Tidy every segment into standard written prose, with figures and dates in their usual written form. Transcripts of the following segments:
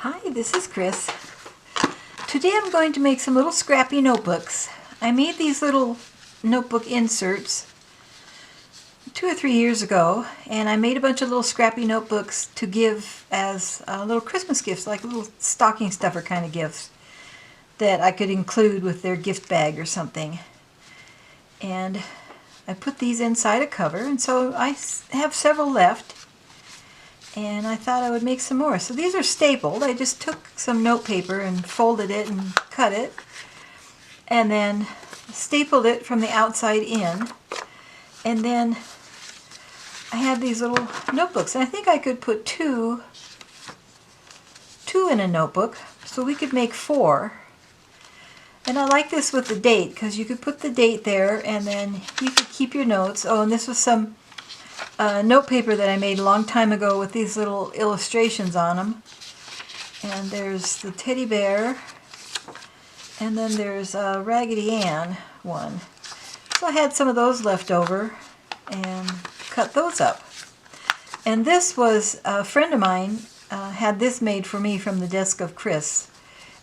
Hi, this is Chris. Today I'm going to make some little scrappy notebooks. I made these little notebook inserts 2 or 3 years ago, and I made a bunch of little scrappy notebooks to give as little Christmas gifts, like little stocking stuffer kind of gifts that I could include with their gift bag or something. And I put these inside a cover, and so I have several left. And I thought I would make some more. So these are stapled. I just took some note paper and folded it and cut it, and then stapled it from the outside in. And then I have these little notebooks, and I think I could put two in a notebook, so we could make 4. And I like this with the date, because you could put the date there, and then you could keep your notes. Oh, and this was some note paper that I made a long time ago with these little illustrations on them. And there's the teddy bear, and then there's a Raggedy Ann one. So I had some of those left over and cut those up. And this was a friend of mine had this made for me from the desk of Chris.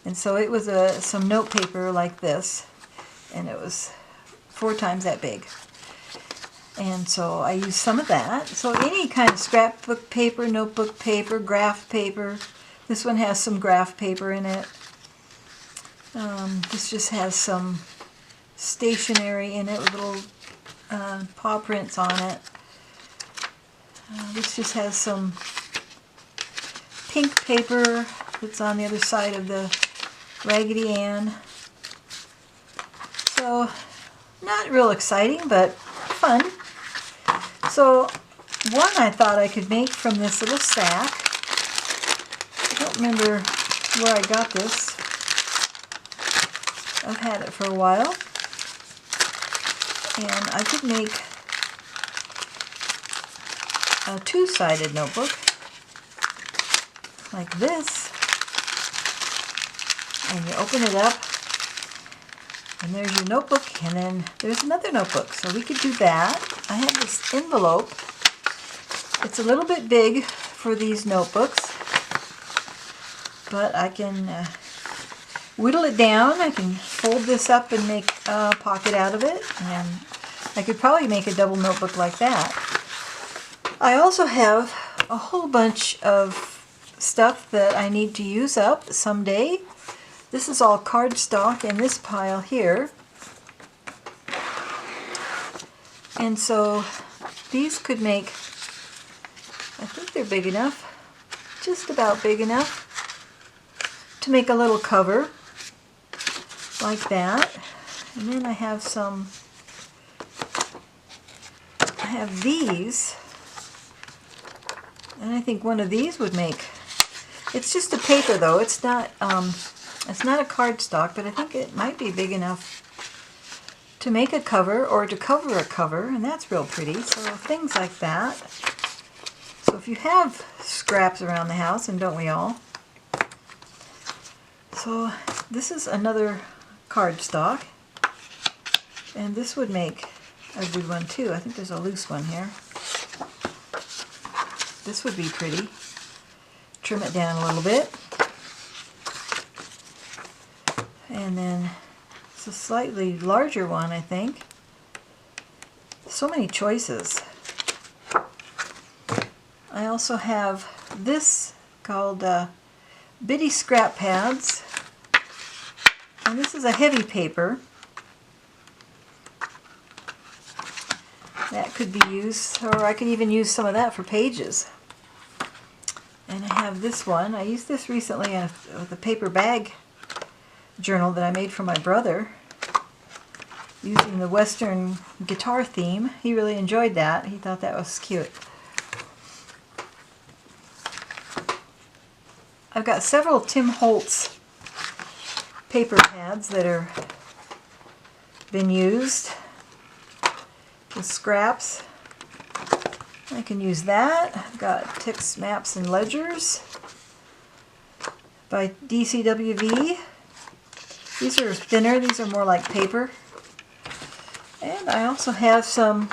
And so it was some note paper like this, and it was 4 times that big. And so I used some of that. So any kind of scrapbook paper, notebook paper, graph paper. This one has some graph paper in it. This just has some stationery in it with little paw prints on it. This just has some pink paper that's on the other side of the Raggedy Ann. So not real exciting, but fun. So one I thought I could make from this little sack. I don't remember where I got this. I've had it for a while. And I could make a 2-sided notebook like this. And you open it up, and there's your notebook, and then there's another notebook. So we could do that. I have this envelope. It's a little bit big for these notebooks, but I can whittle it down. I can fold this up and make a pocket out of it, and I could probably make a double notebook like that. I also have a whole bunch of stuff that I need to use up someday. This is all cardstock in this pile here. And so these could make, I think they're big enough, just about big enough to make a little cover like that. And then I have these, and I think one of these would make, it's just a paper though, it's not a cardstock, but I think it might be big enough to make a cover or to cover a cover, and that's real pretty. So things like that. So if you have scraps around the house, and don't we all? So this is another cardstock, and this would make a good one too. I think there's a loose one here. This would be pretty. Trim it down a little bit. And then it's a slightly larger one, I think. So many choices. I also have this called Bitty Scrap Pads. And this is a heavy paper. That could be used, or I could even use some of that for pages. And I have this one. I used this recently with a paper bag journal that I made for my brother, using the Western guitar theme. He really enjoyed that. He thought that was cute. I've got several Tim Holtz paper pads that are been used with scraps. I can use that. I've got Ticks, Maps, and Ledgers by DCWV. These are thinner, these are more like paper. And I also have some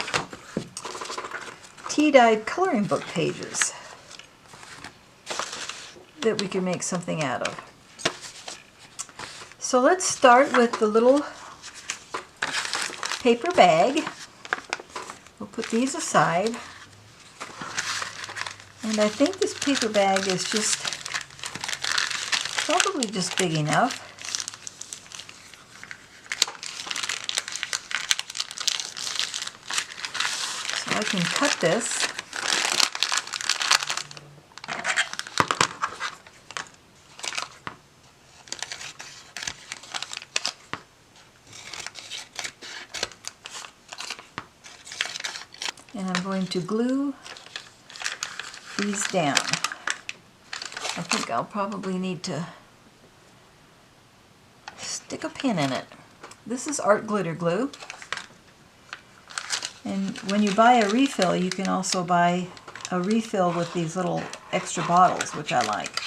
tea-dyed coloring book pages. that we can make something out of. So let's start with the little paper bag. We'll put these aside. And I think this paper bag is probably just big enough. So I can cut this. And I'm going to glue these down. I think I'll probably need to stick a pin in it. This is art glitter glue. And when you buy a refill, you can also buy a refill with these little extra bottles, which I like.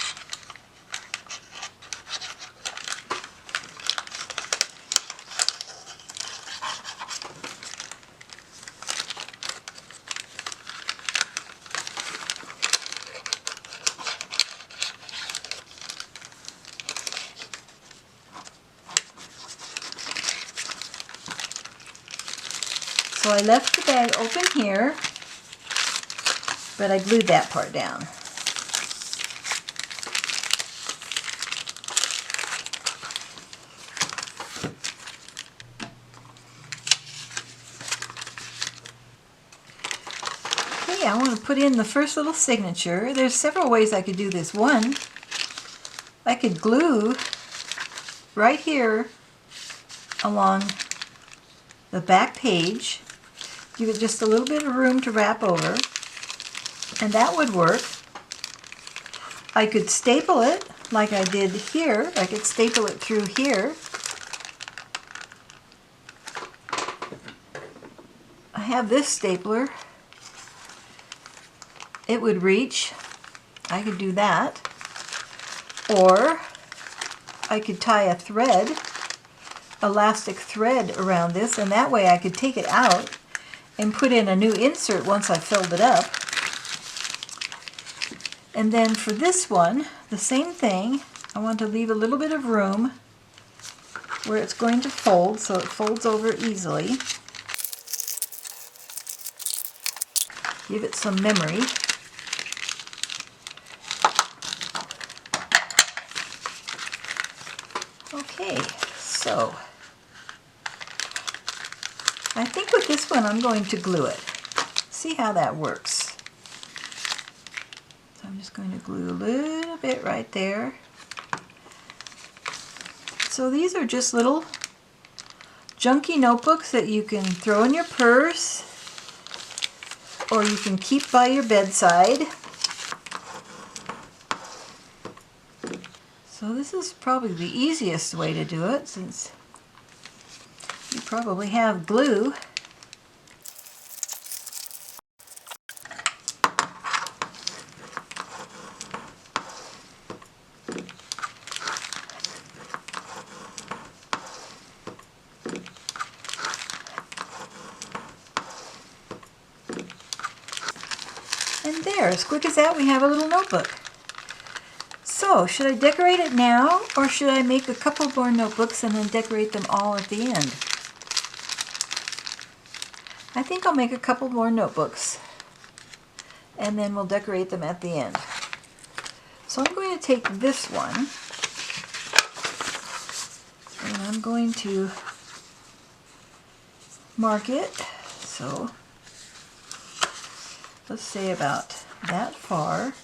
So I left the bag open here, but I glued that part down. Okay, I want to put in the first little signature. There's several ways I could do this. One, I could glue right here along the back page. Give it just a little bit of room to wrap over, and that would work. I could staple it like I did here. I could staple it through here. I have this stapler. It would reach. I could do that. Or I could tie a thread, elastic thread around this, and that way I could take it out and put in a new insert once I filled it up. And then for this one, the same thing. I want to leave a little bit of room where it's going to fold, so it folds over easily. Give it some memory. Okay, so I think with this one I'm going to glue it. See how that works. So I'm just going to glue a little bit right there. So these are just little junky notebooks that you can throw in your purse, or you can keep by your bedside. So this is probably the easiest way to do it, since you probably have glue. And there, as quick as that, we have a little notebook. So, should I decorate it now, or should I make a couple more notebooks and then decorate them all at the end? I think I'll make a couple more notebooks, and then we'll decorate them at the end. So I'm going to take this one, and I'm going to mark it. So, let's say about that far.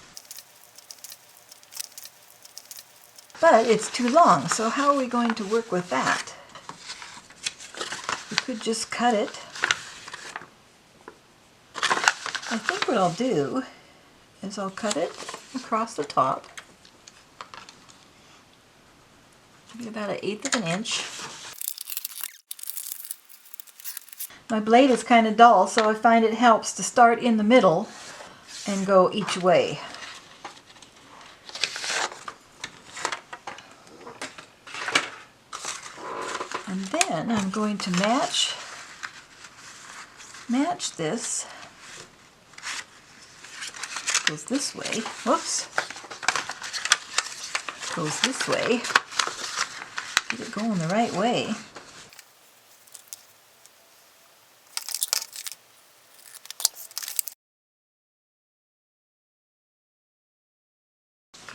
But it's too long, so how are we going to work with that? We could just cut it. I think what I'll do is I'll cut it across the top. Maybe about 1/8 of an inch. My blade is kind of dull, so I find it helps to start in the middle and go each way. And then I'm going to match this. Goes this way. Whoops. goes this way. Get it going the right way.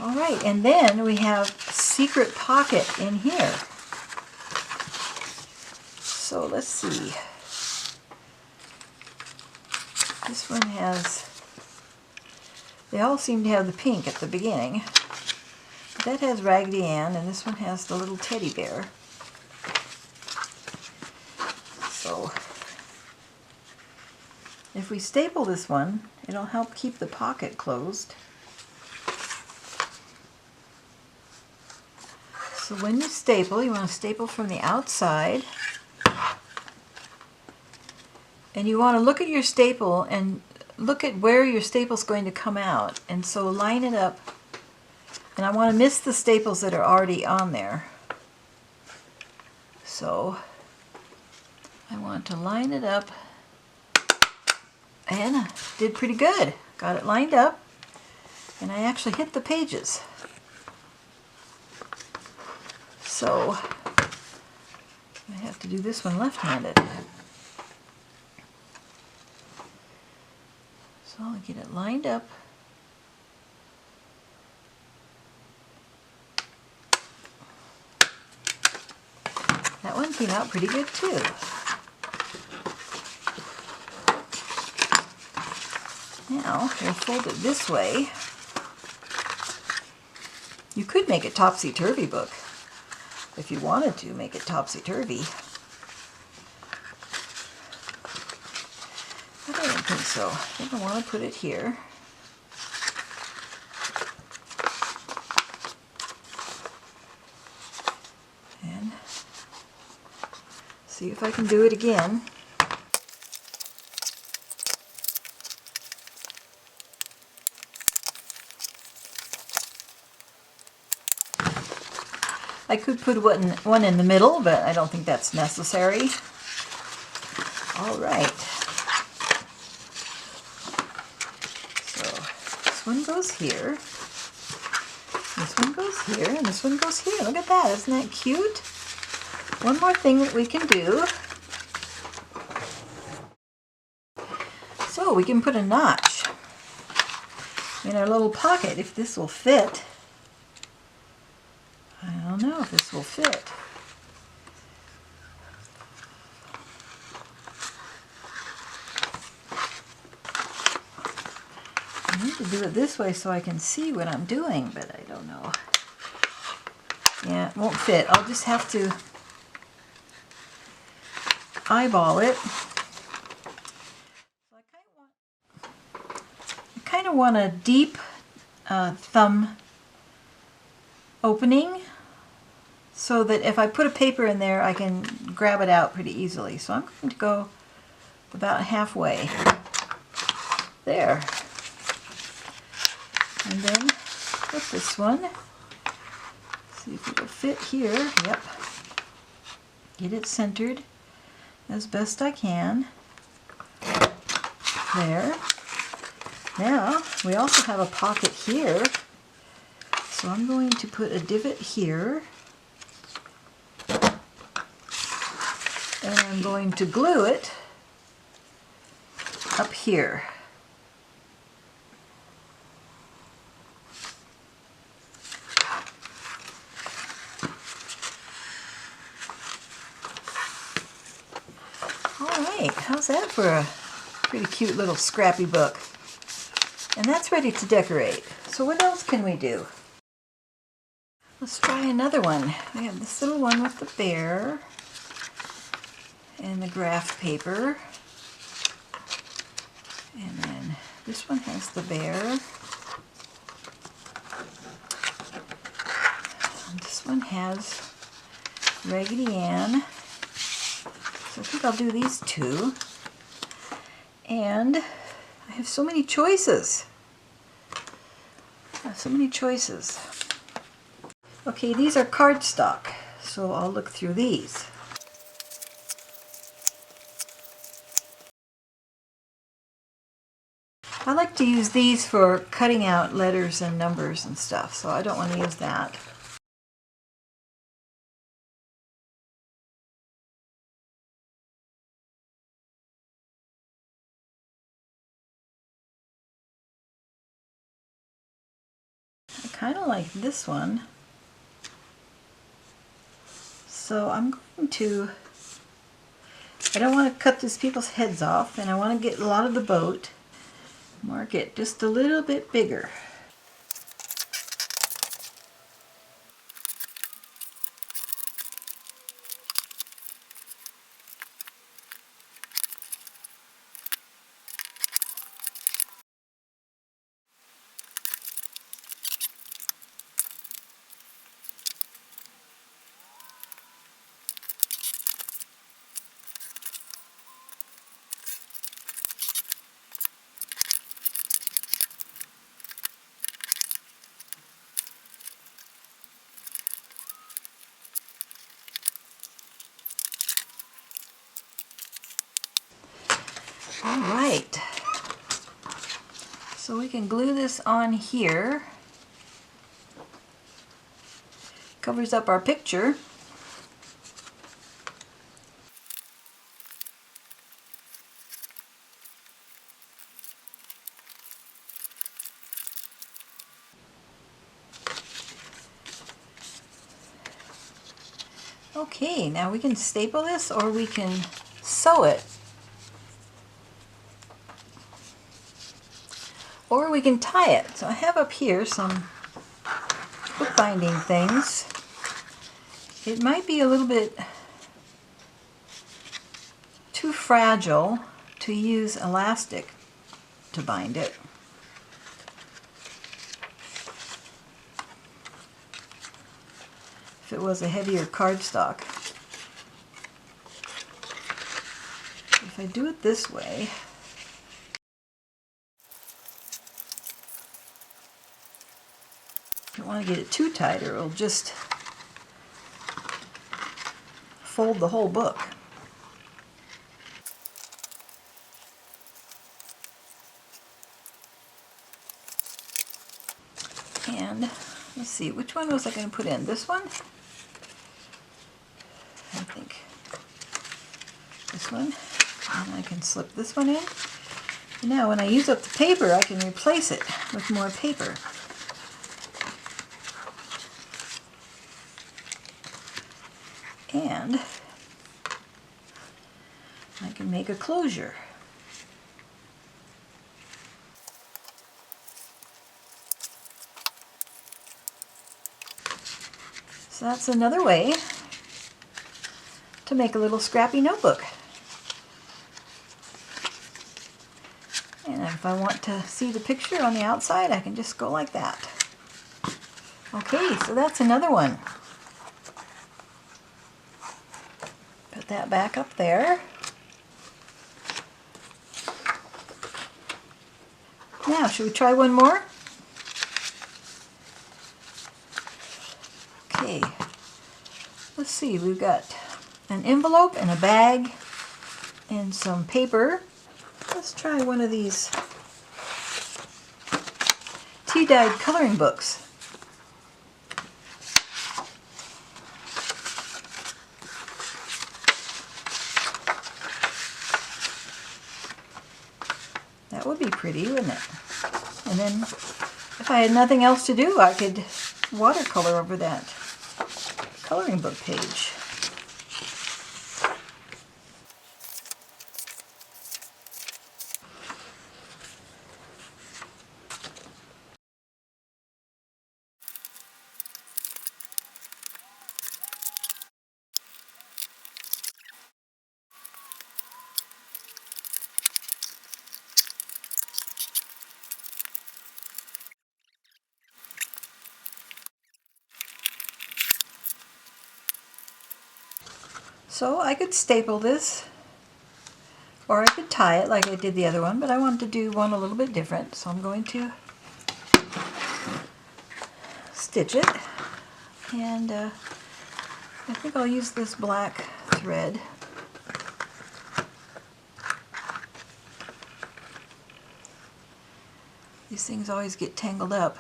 All right, and then we have a secret pocket in here. So let's see. This one has, they all seem to have the pink at the beginning. That has Raggedy Ann, and this one has the little teddy bear. So if we staple this one, it'll help keep the pocket closed. So when you staple, you want to staple from the outside. And you want to look at your staple and look at where your staple's going to come out. And so line it up. And I want to miss the staples that are already on there. So I want to line it up. And did pretty good. Got it lined up. And I actually hit the pages. So I have to do this one left-handed. So I'll get it lined up. That one came out pretty good too. Now, we'll fold it this way. You could make a topsy-turvy book if you wanted to make it topsy-turvy. But I don't think so. I think I want to put it here. And see if I can do it again. I could put one in the middle, but I don't think that's necessary. All right. So this one goes here. This one goes here, and this one goes here. Look at that. Isn't that cute? One more thing that we can do. So we can put a notch in our little pocket if this will fit. I don't know if this will fit. I need to do it this way so I can see what I'm doing, but I don't know. Yeah, it won't fit. I'll just have to eyeball it. So I kind of want a deep thumb opening so that if I put a paper in there I can grab it out pretty easily. So I'm going to go about halfway there. And then put this one, see if it'll fit here. Yep. Get it centered as best I can. There. Now we also have a pocket here. So I'm going to put a divot here, and I'm going to glue it up here. All right, how's that for a pretty cute little scrappy book? And that's ready to decorate. So what else can we do? Let's try another one. We have this little one with the bear and the graph paper. And then this one has the bear. And this one has Raggedy Ann. So I think I'll do these two. And I have so many choices. I have so many choices. Okay, these are cardstock, so I'll look through these. I like to use these for cutting out letters and numbers and stuff, so I don't want to use that. I kind of like this one. So I'm going to, I don't want to cut these people's heads off, and I want to get a lot of the boat. Mark it just a little bit bigger. All right, so we can glue this on here. Covers up our picture. Okay, now we can staple this or we can sew it. Or we can tie it. So I have up here some bookbinding things. It might be a little bit too fragile to use elastic to bind it. If it was a heavier cardstock. If I do it this way, I don't want to get it too tight or it'll just fold the whole book. And let's see, which one was I going to put in? This one? I think this one. And I can slip this one in. And now when I use up the paper, I can replace it with more paper. And I can make a closure. So that's another way to make a little scrappy notebook. And if I want to see the picture on the outside, I can just go like that. Okay, so that's another one. Put that back up there. Now, should we try one more? Okay, let's see, we've got an envelope and a bag and some paper. Let's try one of these tea-dyed coloring books. That would be pretty, wouldn't it? And then if I had nothing else to do, I could watercolor over that coloring book page. So I could staple this, or I could tie it like I did the other one, but I wanted to do one a little bit different, so I'm going to stitch it. And I think I'll use this black thread. These things always get tangled up.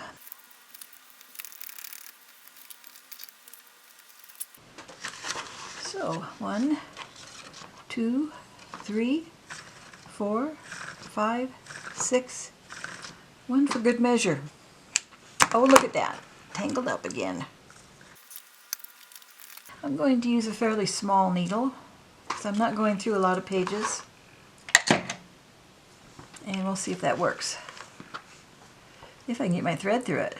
So 1, 2, 3, 4, 5, 6, 1 for good measure. Oh, look at that. Tangled up again. I'm going to use a fairly small needle because I'm not going through a lot of pages. And we'll see if that works. If I can get my thread through it.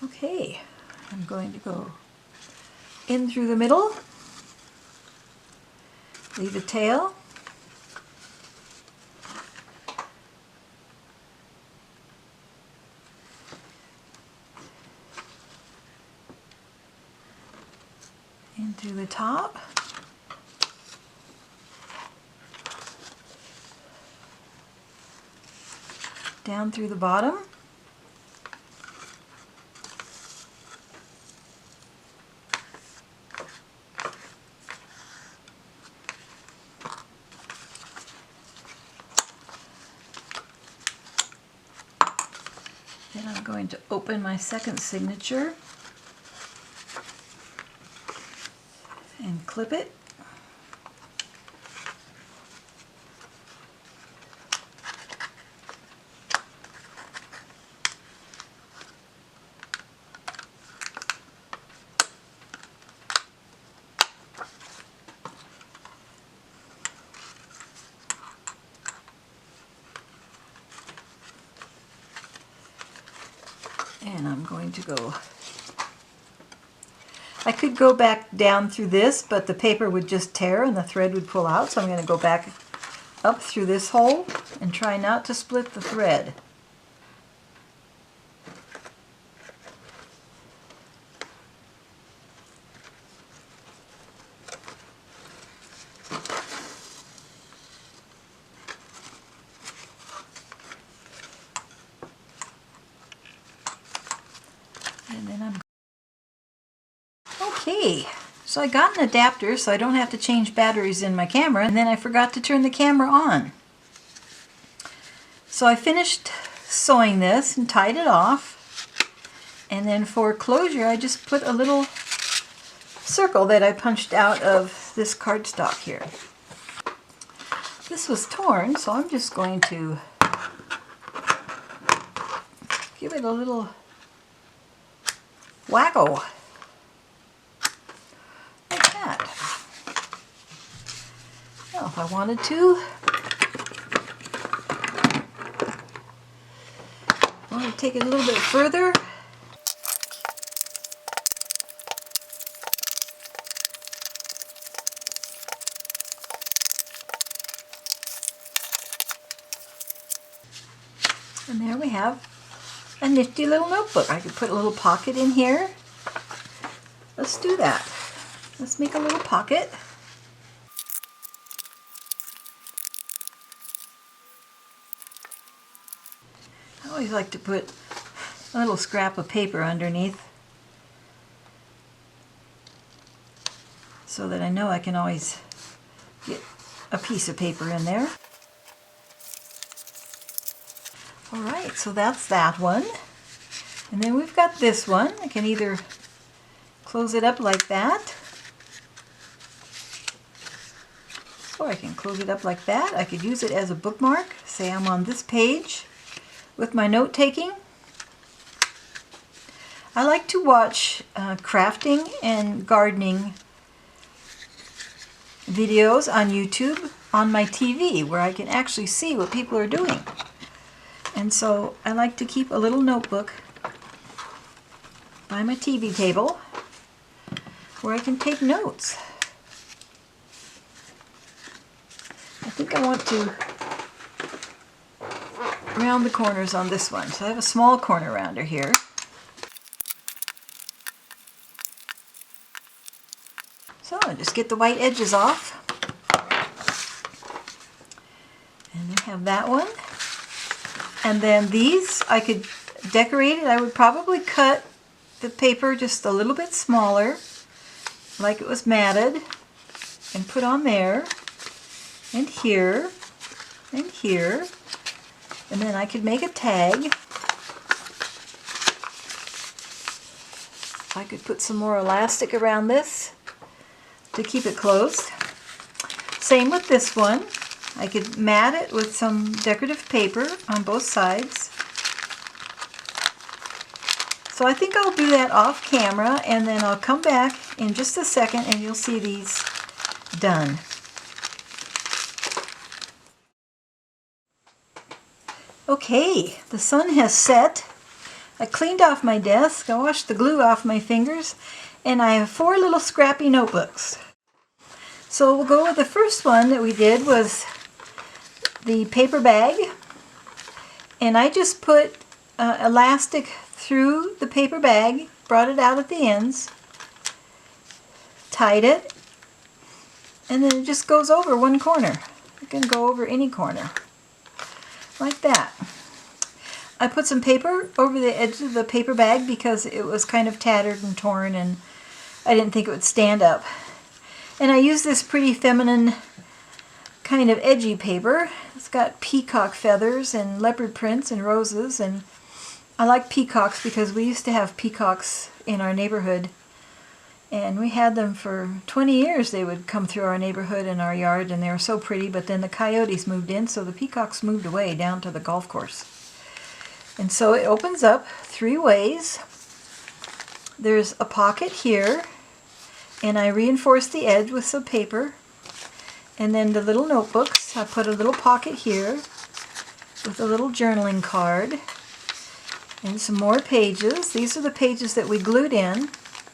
Okay, I'm going to go in through the middle, leave a tail, in through the top, down through the bottom, then I'm going to open my second signature and clip it. And I'm going to go, I could go back down through this, but the paper would just tear and the thread would pull out, so I'm going to go back up through this hole and try not to split the thread. And then I'm okay. So I got an adapter so I don't have to change batteries in my camera, and then I forgot to turn the camera on. So I finished sewing this and tied it off, and then for closure I just put a little circle that I punched out of this cardstock here. This was torn, so I'm just going to give it a little waggle. Like that. Well, if I wanted to, take it a little bit further. And there we have a nifty little notebook. I could put a little pocket in here. Let's do that. Let's make a little pocket. I always like to put a little scrap of paper underneath so that I know I can always get a piece of paper in there. Alright, so that's that one. And then we've got this one. I can either close it up like that, or I can close it up like that. I could use it as a bookmark. Say I'm on this page with my note taking. I like to watch crafting and gardening videos on YouTube on my TV where I can actually see what people are doing. And so I like to keep a little notebook by my TV table where I can take notes. I think I want to round the corners on this one. So I have a small corner rounder here. So I'll just get the white edges off. And I have that one. And then these, I could decorate it. I would probably cut the paper just a little bit smaller, like it was matted, and put on there, and here, and here. And then I could make a tag. I could put some more elastic around this to keep it closed. Same with this one. I could mat it with some decorative paper on both sides. So I think I'll do that off camera, and then I'll come back in just a second and you'll see these done. Okay, the sun has set. I cleaned off my desk, I washed the glue off my fingers, and I have 4 little scrappy notebooks. So we'll go with the first one that we did was the paper bag, and I just put elastic through the paper bag, brought it out at the ends, tied it, and then it just goes over one corner. It can go over any corner, like that. I put some paper over the edge of the paper bag because it was kind of tattered and torn and I didn't think it would stand up. And I used this pretty feminine kind of edgy paper. It's got peacock feathers and leopard prints and roses, and I like peacocks because we used to have peacocks in our neighborhood, and we had them for 20 years. They would come through our neighborhood and our yard, and they were so pretty, but then the coyotes moved in, so the peacocks moved away down to the golf course. And so it opens up 3 ways. There's a pocket here, and I reinforced the edge with some paper. And then the little notebooks, I put a little pocket here with a little journaling card and some more pages. These are the pages that we glued in,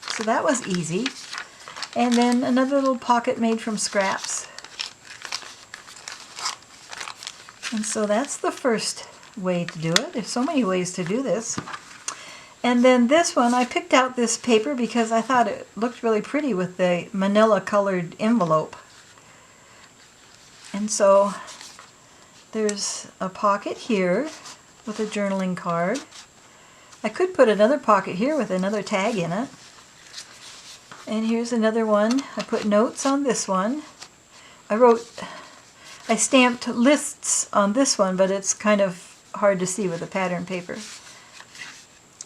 so that was easy. And then another little pocket made from scraps. And so that's the first way to do it. There's so many ways to do this. And then this one, I picked out this paper because I thought it looked really pretty with the manila colored envelope. And so there's a pocket here with a journaling card. I could put another pocket here with another tag in it. And here's another one. I put notes on this one. I stamped lists on this one, but it's kind of hard to see with the pattern paper.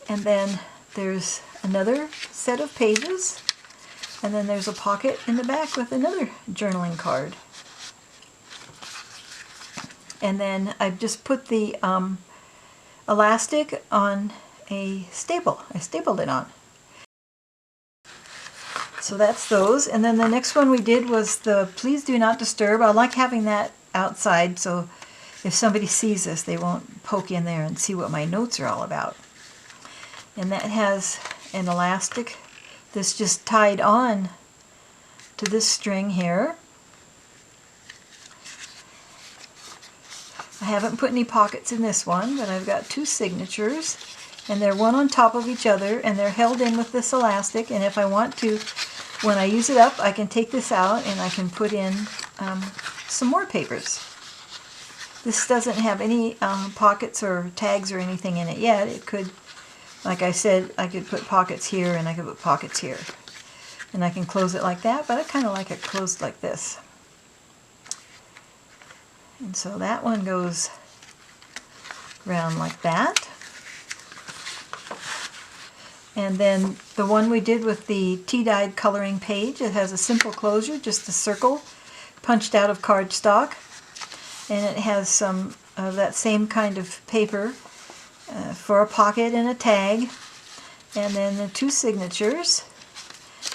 And then there's another set of pages, and then there's a pocket in the back with another journaling card. And then I've just put the elastic on a staple. I stapled it on. So that's those. And then the next one we did was the Please Do Not Disturb. I like having that outside, so if somebody sees this, they won't poke in there and see what my notes are all about. And that has an elastic that's just tied on to this string here. I haven't put any pockets in this one, but I've got 2 signatures, and they're one on top of each other, and they're held in with this elastic, and if I want to, when I use it up, I can take this out and I can put in some more papers. This doesn't have any pockets or tags or anything in it yet. It could, like I said, I could put pockets here and I could put pockets here. And I can close it like that, but I kind of like it closed like this. And so that one goes around like that. And then the one we did with the tea-dyed coloring page, it has a simple closure, just a circle punched out of cardstock. And it has some of that same kind of paper for a pocket and a tag. And then the 2 signatures.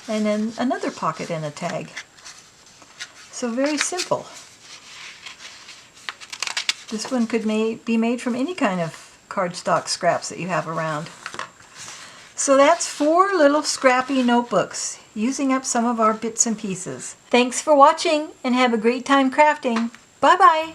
And then another pocket and a tag. So very simple. This one could be made from any kind of cardstock scraps that you have around. So that's 4 little scrappy notebooks, using up some of our bits and pieces. Thanks for watching, and have a great time crafting. Bye-bye!